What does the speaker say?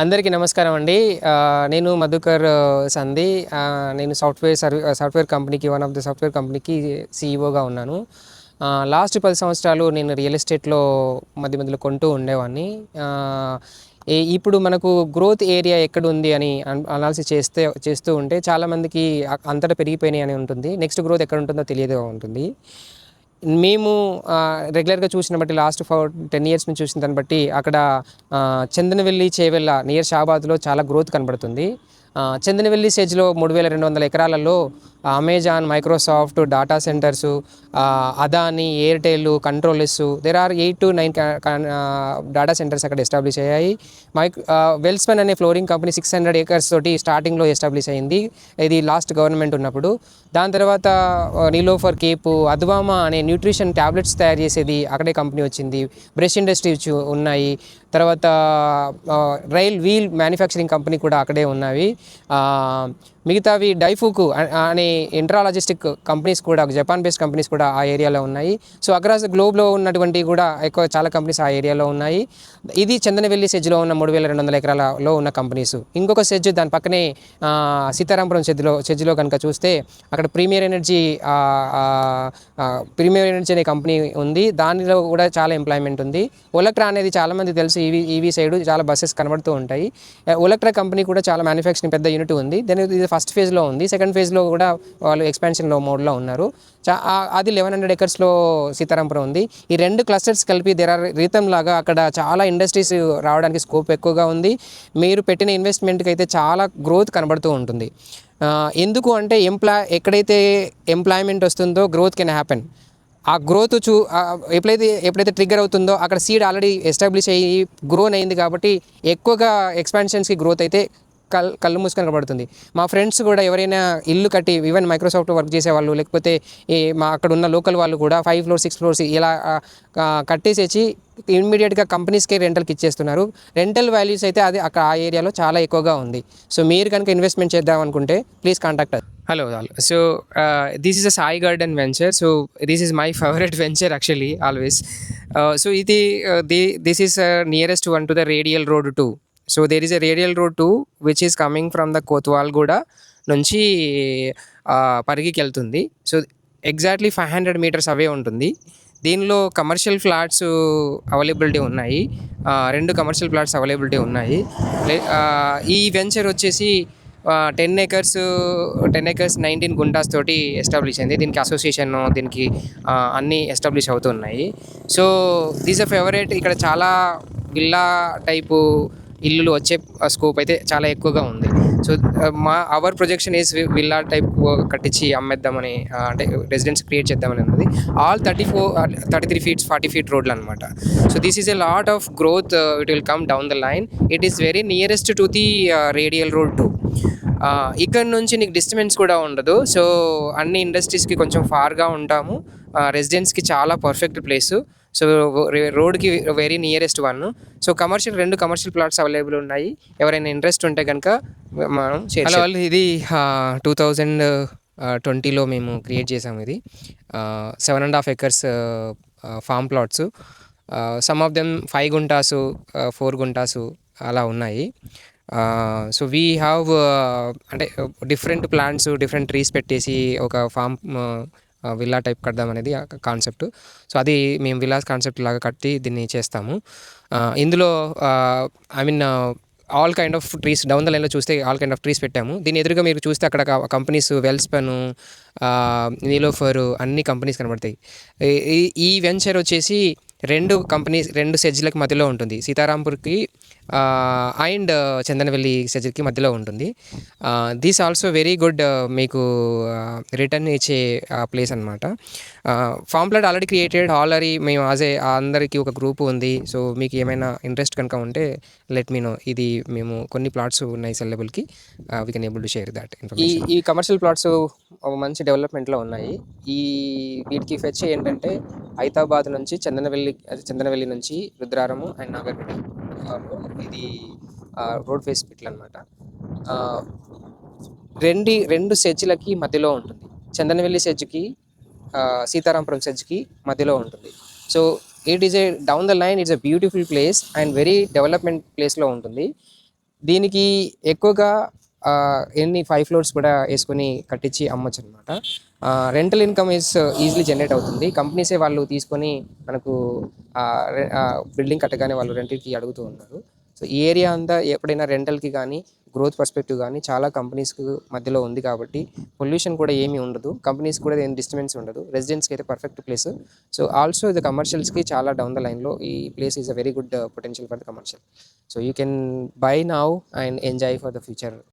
అందరికీ నమస్కారం అండి. నేను మధుకర్ సంధి. నేను సాఫ్ట్‌వేర్ కంపెనీకి వన్ ఆఫ్ ది సాఫ్ట్‌వేర్ కంపెనీకి సీఈఓగా ఉన్నాను. లాస్ట్ 10 సంవత్సరాలు నేను రియల్ ఎస్టేట్‌లో మధ్య మధ్యలో కొంటూ ఉండేవాడిని. ఆహ్, ఇప్పుడు మనకు గ్రోత్ ఏరియా ఎక్కడుంది అని అనాలిసిస్ చేస్తూ ఉంటే చాలామందికి అంతటా పెరిగిపోయినాయి అని ఉంటుంది. నెక్స్ట్ గ్రోత్ ఎక్కడుంటుందో తెలియదు ఉంటుంది. మేము రెగ్యులర్‌గా చూసిన బట్టి లాస్ట్ 10 ఇయర్స్ నుంచి చూసిన దాన్ని బట్టి అక్కడ చందనవెల్లి, చేవెళ్ళ నియర్ షాబాద్‌లో చాలా గ్రోత్ కనబడుతుంది. చందనవెల్లి సెజ్‌లో 3,200 ఎకరాలలో Amazon, Microsoft, data centres, Adani, Airtel, CtrlS there are 8-9 data centres అక్కడ ఎస్టాబ్లిష్ అయ్యాయి. వెల్స్పన్ అనే ఫ్లోరింగ్ కంపెనీ 600 ఏకర్స్ తోటి స్టార్టింగ్‌లో ఎస్టాబ్లిష్ అయింది. ఇది లాస్ట్ గవర్నమెంట్ ఉన్నప్పుడు. దాని తర్వాత నీలోఫర్ కేపు, అద్వామా అనే న్యూట్రిషన్ టాబ్లెట్స్ తయారు చేసేది అక్కడే కంపెనీ వచ్చింది. బ్రష్ ఇండస్ట్రీస్ ఉన్నాయి. తర్వాత రైల్ వీల్ మ్యానుఫ్యాక్చరింగ్ కంపెనీ కూడా అక్కడే ఉన్నవి. మిగతావి డైఫుకు అనే ఇంట్రాలాజిస్టిక్ కంపెనీస్ కూడా, జపాన్ బేస్డ్ కంపెనీస్ కూడా ఆ ఏరియాలో ఉన్నాయి. సో అక్రాస్ ద గ్లోబ్లో ఉన్నటువంటి కూడా చాలా కంపెనీస్ ఆ ఏరియాలో ఉన్నాయి. ఇది చందనవెల్లి సెజ్లో ఉన్న 3,200 ఎకరాలలో ఉన్న కంపెనీస్. ఇంకొక సెజ్ దాని పక్కనే సీతారాంపురం సెజ్లో కనుక చూస్తే అక్కడ ప్రీమియర్ ఎనర్జీ అనే కంపెనీ ఉంది. దానిలో కూడా చాలా ఎంప్లాయ్మెంట్ ఉంది. ఒలక్ట్రా అనేది చాలామంది తెలుసు. ఈవీ సైడ్ చాలా బస్సెస్ కనబడుతూ ఉంటాయి. ఒలక్ట్రా కంపెనీ కూడా చాలా మ్యానుఫ్యాక్చరింగ్ పెద్ద యూనిట్ ఉంది. ఇది ఫస్ట్ ఫేజ్లో ఉంది. సెకండ్ ఫేజ్లో కూడా వాళ్ళు ఎక్స్పాన్షన్లో మోడ్లో ఉన్నారు. అది 1,100 ఎకర్స్లో సీతారాంపురం ఉంది. ఈ రెండు క్లస్టర్స్ కలిపి రీతం లాగా అక్కడ చాలా ఇండస్ట్రీస్ రావడానికి స్కోప్ ఎక్కువగా ఉంది. మీరు పెట్టిన ఇన్వెస్ట్మెంట్కి అయితే చాలా గ్రోత్ కనబడుతూ ఉంటుంది. ఎందుకు అంటే ఎక్కడైతే ఎంప్లాయ్మెంట్ వస్తుందో గ్రోత్ కెన్ హ్యాపెన్. ఆ గ్రోత్ ఎప్పుడైతే ట్రిగ్గర్ అవుతుందో అక్కడ సీడ్ ఆల్రెడీ ఎస్టాబ్లిష్ అయ్యి గ్రోన్ అయింది కాబట్టి ఎక్కువగా ఎక్స్పాన్షన్స్కి గ్రోత్ అయితే కళ్ళు మూసుకొని కనబడుతుంది. మా ఫ్రెండ్స్ కూడా ఎవరైనా ఇల్లు కట్టి, ఈవెన్ మైక్రోసాఫ్ట్ వర్క్ చేసేవాళ్ళు, లేకపోతే అక్కడ ఉన్న లోకల్ వాళ్ళు కూడా 5 floors 6 floors ఇలా కట్టేసేసి ఇమ్మీడియట్గా కంపెనీస్కే రెంటల్కి ఇచ్చేస్తున్నారు. రెంటల్ వాల్యూస్ అయితే అది అక్కడ ఆ ఏరియాలో చాలా ఎక్కువగా ఉంది. సో మీరు కనుక ఇన్వెస్ట్మెంట్ చేద్దాం అనుకుంటే please contact us. Hello all. So this is a Sai Garden venture. So this is my favorite venture actually always. So this is nearest one to the Radial Road 2. So there is a Radial Road 2 which is coming from the Kotwalgooda నుంచి పరిగికి వెళ్తుంది. So exactly 500 meters అవే ఉంటుంది. దీనిలో commercial flats availability ఉన్నాయి. 2 commercial flats availability ఉన్నాయి. ఈ venture వచ్చేసి 10 acres 19 guntas తోటి establish అయింది. దీనికి అసోసియేషన్, దీనికి అన్నీ ఎస్టాబ్లిష్ అవుతున్నాయి. So these a favourite. ఇక్కడ చాలా విల్లా టైపు ఇల్లులు వచ్చే స్కోప్ అయితే చాలా ఎక్కువగా ఉంది. So our projection is villa type కట్టించి అమ్మేద్దామని, అంటే రెసిడెన్స్ క్రియేట్ చేద్దామని ఉన్నది. ఆల్ 33 feet 40 feet రోడ్లు అనమాట. So this is a lot of growth. It will come down the line. It is very nearest to the radial road 2. ఇక్కడ నుంచి నీకు distance కూడా ఉండదు. సో అన్ని ఇండస్ట్రీస్కి కొంచెం ఫార్గా ఉంటాము. రెసిడెన్స్కి చాలా పర్ఫెక్ట్ ప్లేసు. సో రోడ్కి very nearest one. So 2 commercial plots available ఉన్నాయి. ఎవరైనా ఇంట్రెస్ట్ ఉంటే కనుక మనం వాళ్ళు ఇది 2020లో మేము క్రియేట్ చేసాము. ఇది 7.5 acres form plots. Some of them 5 గుంటాసు 4 గుంటాసు అలా ఉన్నాయి. సో వీ హ్యావ్ అంటే డిఫరెంట్ ప్లాంట్స్, డిఫరెంట్ ట్రీస్ పెట్టేసి ఒక ఫామ్ విల్లా టైప్ కడదాం అనేది కాన్సెప్ట్. సో అది మేము విల్లాస్ కాన్సెప్ట్ లాగా కట్టి దీన్ని చేస్తాము. ఇందులో all kind of trees down the లైన్లో చూస్తే ఆల్ కైండ్ ఆఫ్ ట్రీస్ పెట్టాము. దీని ఎదురుగా మీరు చూస్తే అక్కడ కంపెనీస్ వెల్స్పన్, నీలోఫర్ అన్ని కంపెనీస్ కనబడతాయి. ఈ వెంచర్ వచ్చేసి 2 సెజ్లకు మధ్యలో ఉంటుంది. సీతారాంపూర్కి అండ్ చందనవెల్లి సెజ్కి మధ్యలో ఉంటుంది. దిస్ ఆల్సో వెరీ గుడ్, మీకు రిటర్న్ ఇచ్చే ప్లేస్ అనమాట. Form plot already created. మేము అందరికీ ఒక గ్రూప్ ఉంది. సో మీకు ఏమైనా ఇంట్రెస్ట్ కనుక ఉంటే లెట్ మీ నో. ఇది మేము కొన్ని ప్లాట్స్ ఉన్నాయి సెల్లబుల్కి. We can able to share that information. ఈ కమర్షియల్ ప్లాట్స్ మంచి డెవలప్మెంట్లో ఉన్నాయి. వీటికి ఫెచ్ ఏంటంటే హైదరాబాద్ నుంచి చందనవెల్లి నుంచి రుద్రారము అండ్ నాగర్పేట ఇది రోడ్ ఫేస్ పిట్లు అనమాట. 2 సెజ్లకి మధ్యలో ఉంటుంది. చందనవెల్లి సెజ్కి, సీతారాంపురం సెజ్కి మధ్యలో ఉంటుంది. So it is a down the line. It's a beautiful place and very development ప్లేస్లో ఉంటుంది. దీనికి ఎక్కువగా ఎన్ని 5 ఫ్లోర్స్ కూడా వేసుకొని కట్టించి అమ్మొచ్చు అనమాట. రెంటల్ ఇన్కమ్ ఈజీలీ జనరేట్ అవుతుంది. కంపెనీసే వాళ్ళు తీసుకొని మనకు బిల్డింగ్ కట్టగానే వాళ్ళు రెంట్‌కి అడుగుతూ ఉన్నారు. సో, ఈ ఏరియా అంతా ఎప్పుడైనా రెంటల్‌కి కానీ, గ్రోత్ పర్స్పెక్టివ్ కానీ చాలా కంపెనీస్‌కి మధ్యలో ఉంది కాబట్టి పొల్యూషన్ కూడా ఏమీ ఉండదు. కంపెనీస్‌కి కూడా ఏం డిస్టర్బెన్స్ ఉండదు. రెసిడెంట్స్‌కి అయితే పర్ఫెక్ట్ ప్లేస్. సో, ఆల్సో ఇది కమర్షియల్స్‌కి చాలా డౌన్ ద లైన్‌లో ఈ place is a very good potential for the commercial. So, you can buy now and enjoy for the future.